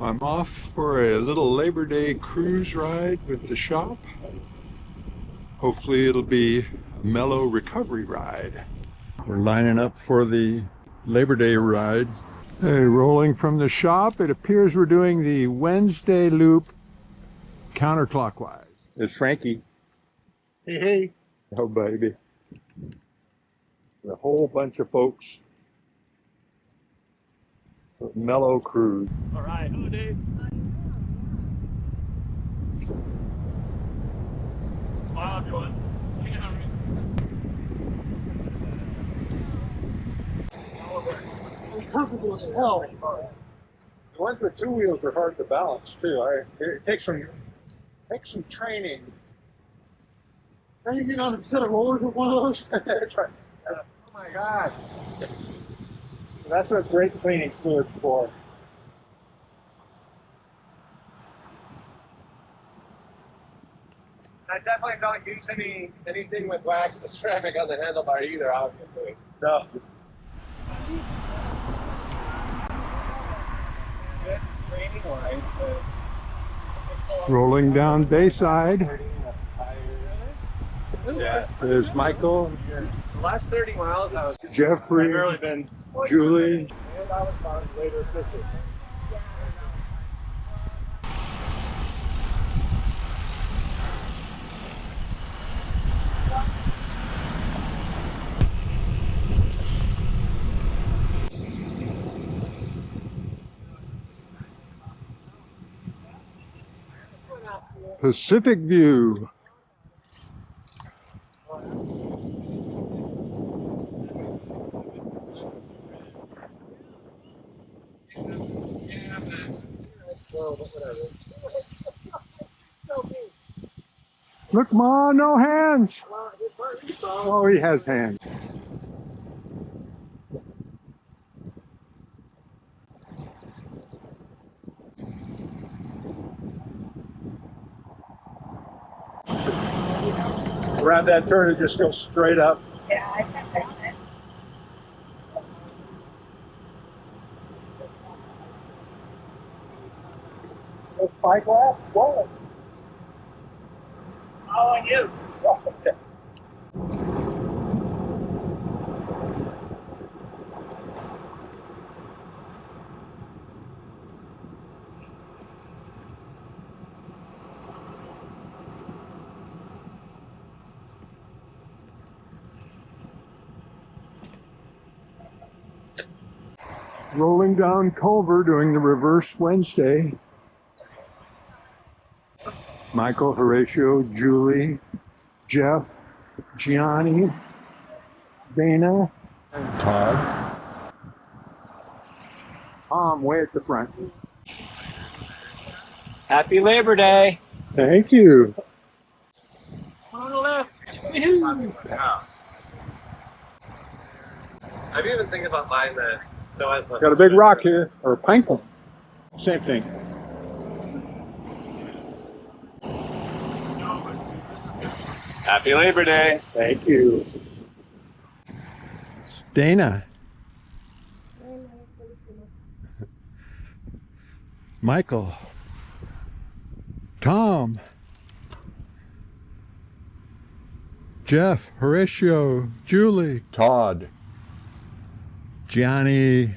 I'm off for a little Labor Day cruise ride with the shop. Hopefully it'll be a mellow recovery ride. We're lining up for the Labor Day ride. Hey, rolling from the shop, it appears we're doing the Wednesday loop counterclockwise. It's Frankie. Hey, hey. Oh, baby. A whole bunch of folks. Mellow cruise. All right. Hello, Dave. Smile, everyone. Comfortable as hell. The ones with two wheels are hard to balance too. It takes some training. Now you get on a set of rollers with one of those. That's right. Oh my gosh. That's what brake cleaning fluid's for. I definitely don't use anything with wax to ceramic on the handlebar either, obviously. No. Good training wise, Rolling down Bayside. yeah. There's Michael, The last 30 miles, I was Jeffrey, really been Julie. and I was fine later fishing. Pacific View. Look, Ma, no hands. Oh, he has hands. Around that turn, it just goes straight up. Yeah, I kept on it. No spyglass? What? Oh, and you. Rolling down Culver doing the reverse Wednesday. Michael, Horatio, Julie, Jeff, Gianni, Dana, and Todd. Tom way at the front. Happy Labor Day. Thank you. On the left. Yeah. I'm even thinking about buying the SOS one. Got a big rock here, or a pine cone. Same thing. Happy Labor Day. Thank you. Dana. Michael. Tom. Jeff, Horatio, Julie, Todd, Gianni,